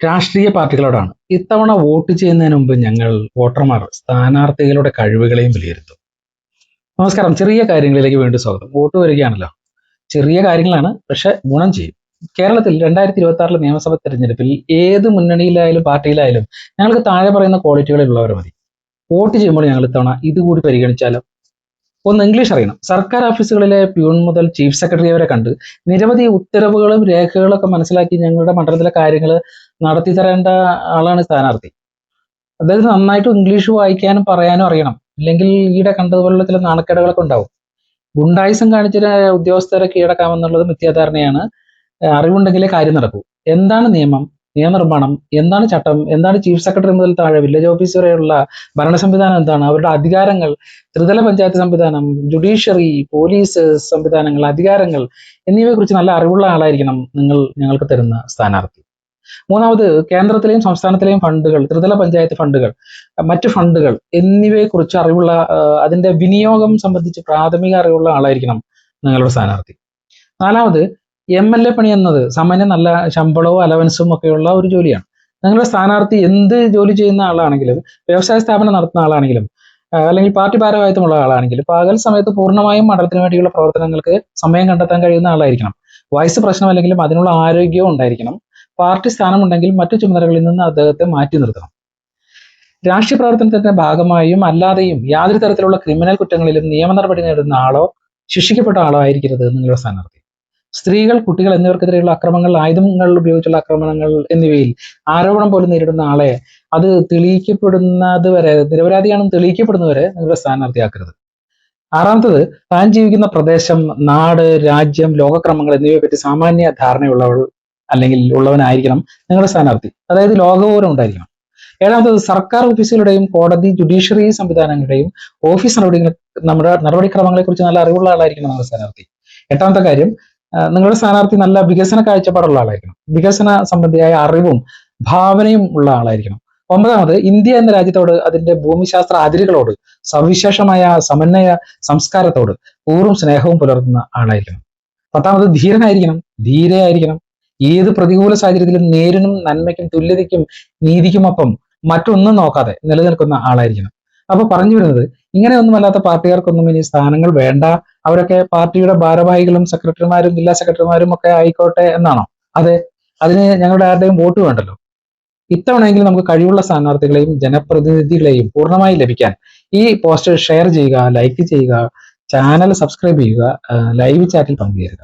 രാഷ്ട്രീയ പാർട്ടികളോടാണ്. ഇത്തവണ വോട്ട് ചെയ്യുന്നതിന് മുമ്പ് ഞങ്ങൾ വോട്ടർമാർ സ്ഥാനാർത്ഥികളുടെ കഴിവുകളെയും വിലയിരുത്തും. നമസ്കാരം. ചെറിയ കാര്യങ്ങളിലേക്ക് വീണ്ടും സ്വാഗതം. വോട്ട് വരികയാണല്ലോ. ചെറിയ കാര്യങ്ങളാണ്, പക്ഷെ ഗുണം ചെയ്യും. കേരളത്തിൽ 2026 നിയമസഭാ തെരഞ്ഞെടുപ്പിൽ ഏത് മുന്നണിയിലായാലും പാർട്ടിയിലായാലും ഞങ്ങൾക്ക് താഴെ പറയുന്ന ക്വാളിറ്റികളുള്ളവർ മതി. വോട്ട് ചെയ്യുമ്പോൾ ഞങ്ങൾ ഇത്തവണ ഇതുകൂടി പരിഗണിച്ചാലോ. ഒന്ന്, ഇംഗ്ലീഷ് അറിയണം. സർക്കാർ ഓഫീസുകളിലെ പ്യൂൺ മുതൽ ചീഫ് സെക്രട്ടറി വരെ കണ്ട് നിരവധി ഉത്തരവുകളും രേഖകളും ഒക്കെ മനസ്സിലാക്കി ഞങ്ങളുടെ മണ്ഡലത്തിലെ കാര്യങ്ങൾ നടത്തി തരേണ്ട ആളാണ് സ്ഥാനാർത്ഥി. അതായത് നന്നായിട്ട് ഇംഗ്ലീഷ് വായിക്കാനും പറയാനും അറിയണം. ഇല്ലെങ്കിൽ ഈടെ കണ്ടതുപോലുള്ള ചില നാണക്കേടുകളൊക്കെ ഉണ്ടാവും. ഗുണ്ടായിസം കാണിച്ച ഉദ്യോഗസ്ഥരെ കീഴടക്കാമെന്നുള്ളത് മിഥ്യാധാരണയാണ്. അറിവുണ്ടെങ്കിലേ കാര്യം നടക്കൂ. എന്താണ് നിയമം, നിയമനിർമ്മാണം, എന്താണ് ചട്ടം, എന്താണ് ചീഫ് സെക്രട്ടറി മുതൽ താഴെ വില്ലേജ് ഓഫീസ് വരെയുള്ള ഭരണ സംവിധാനം, എന്താണ് അവരുടെ അധികാരങ്ങൾ, ത്രിതല പഞ്ചായത്ത് സംവിധാനം, ജുഡീഷ്യറി, പോലീസ് സംവിധാനങ്ങൾ, അധികാരങ്ങൾ എന്നിവയെ കുറിച്ച് നല്ല അറിവുള്ള ആളായിരിക്കണം ഞങ്ങൾക്ക് തരുന്ന സ്ഥാനാർത്ഥി. മൂന്നാമത്, കേന്ദ്രത്തിലെയും സംസ്ഥാനത്തിലെയും ഫണ്ടുകൾ, ത്രിതല പഞ്ചായത്ത് ഫണ്ടുകൾ, മറ്റു ഫണ്ടുകൾ എന്നിവയെക്കുറിച്ച് അറിവുള്ള, അതിന്റെ വിനിയോഗം സംബന്ധിച്ച് പ്രാഥമിക അറിവുള്ള ആളായിരിക്കണം നിങ്ങളുടെ സ്ഥാനാർത്ഥി. നാലാമത്, MLA പണി എന്നത് സാമാന്യം നല്ല ശമ്പളവും അലവൻസും ഒക്കെയുള്ള ഒരു ജോലിയാണ്. നിങ്ങളുടെ സ്ഥാനാർത്ഥി എന്ത് ജോലി ചെയ്യുന്ന ആളാണെങ്കിലും, വ്യവസായ സ്ഥാപനം നടത്തുന്ന ആളാണെങ്കിലും, അല്ലെങ്കിൽ പാർട്ടി ഭാരവാഹിത്വമുള്ള ആളാണെങ്കിലും പകൽ സമയത്ത് പൂർണ്ണമായും മണ്ഡലത്തിന് വേണ്ടിയുള്ള പ്രവർത്തനങ്ങൾക്ക് സമയം കണ്ടെത്താൻ കഴിയുന്ന ആളായിരിക്കണം. വയസ്സ് പ്രശ്നമല്ലെങ്കിലും അതിനുള്ള ആരോഗ്യവും ഉണ്ടായിരിക്കണം. പാർട്ടി സ്ഥാനമുണ്ടെങ്കിൽ മറ്റു ചുമതലകളിൽ നിന്ന് അദ്ദേഹത്തെ മാറ്റി നിർത്തണം. രാഷ്ട്രീയ പ്രവർത്തനത്തിന്റെ ഭാഗമായും അല്ലാതെയും യാതൊരു തരത്തിലുള്ള ക്രിമിനൽ കുറ്റങ്ങളിലും നിയമ നടപടി നേടുന്ന ആളോ ശിക്ഷിക്കപ്പെട്ട ആളോ ആയിരിക്കരുത് നിങ്ങളുടെ സ്ഥാനാർത്ഥി. സ്ത്രീകൾ, കുട്ടികൾ എന്നിവർക്കെതിരെയുള്ള അക്രമങ്ങൾ, ആയുധങ്ങൾ ഉപയോഗിച്ചുള്ള ആക്രമണങ്ങൾ എന്നിവയിൽ ആരോപണം പോലും നേരിടുന്ന ആളെ അത് തെളിയിക്കപ്പെടുന്നത് വരെ, നിരപരാധിയാണെന്ന് തെളിയിക്കപ്പെടുന്നവരെ നിങ്ങളുടെ സ്ഥാനാർത്ഥിയാക്കരുത്. ആറാമത്തത്, താൻ ജീവിക്കുന്ന പ്രദേശം, നാട്, രാജ്യം, ലോകക്രമങ്ങൾ എന്നിവയെ പറ്റി സാമാന്യ ധാരണയുള്ളവൾ അല്ലെങ്കിൽ ഉള്ളവനായിരിക്കണം നിങ്ങളുടെ സ്ഥാനാർത്ഥി. അതായത് ലോകബോധം ഉണ്ടായിരിക്കണം. ഏഴാമത്തത്, സർക്കാർ ഓഫീസുകളുടെയും കോടതി, ജുഡീഷ്യറി സംവിധാനങ്ങളുടെയും ഓഫീസ് നടപടിക്രമങ്ങളെ കുറിച്ച് നല്ല അറിവുള്ള ആളായിരിക്കണം നിങ്ങളുടെ സ്ഥാനാർത്ഥി. എട്ടാമത്തെ കാര്യം, നിങ്ങളുടെ സ്ഥാനാർത്ഥി നല്ല വികസന കാഴ്ചപ്പാടുള്ള ആളായിരിക്കണം. വികസന സംബന്ധിയായ അറിവും ഭാവനയും ഉള്ള ആളായിരിക്കണം. ഒമ്പതാമത്, ഇന്ത്യ എന്ന രാജ്യത്തോട്, അതിന്റെ ഭൂമിശാസ്ത്ര അതിരുകളോട്, സവിശേഷമായ സമന്വയ സംസ്കാരത്തോട് പൂർവ്വം സ്നേഹവും പുലർത്തുന്ന ആളായിരിക്കണം. പത്താമത്, ധീരനായിരിക്കണം, ധീരയായിരിക്കണം. ഏത് പ്രതികൂല സാഹചര്യത്തിലും നേരിനും നന്മയ്ക്കും തുല്യതയ്ക്കും നീതിക്കുമൊപ്പം മറ്റൊന്നും നോക്കാതെ നിലനിൽക്കുന്ന ആളായിരിക്കണം. അപ്പൊ പറഞ്ഞു വരുന്നത്, ഇങ്ങനെയൊന്നുമല്ലാത്ത പാർട്ടിക്കാർക്കൊന്നും ഇനി സ്ഥാനങ്ങൾ വേണ്ട, അവരൊക്കെ പാർട്ടിയുടെ ഭാരവാഹികളും സെക്രട്ടറിമാരും ജില്ലാ സെക്രട്ടറിമാരും ഒക്കെ ആയിക്കോട്ടെ എന്നാണോ? അതെ, അതിന് ഞങ്ങളുടെ ആരുടെയും വോട്ട് വേണ്ടല്ലോ. ഇത്തവണയെങ്കിലും നമുക്ക് കഴിവുള്ള സ്ഥാനാർത്ഥികളെയും ജനപ്രതിനിധികളെയും പൂർണ്ണമായി ലഭിക്കാൻ ഈ പോസ്റ്റ് ഷെയർ ചെയ്യുക, ലൈക്ക് ചെയ്യുക, ചാനൽ സബ്സ്ക്രൈബ് ചെയ്യുക, ലൈവ് ചാറ്റിൽ പങ്കുചേരുക.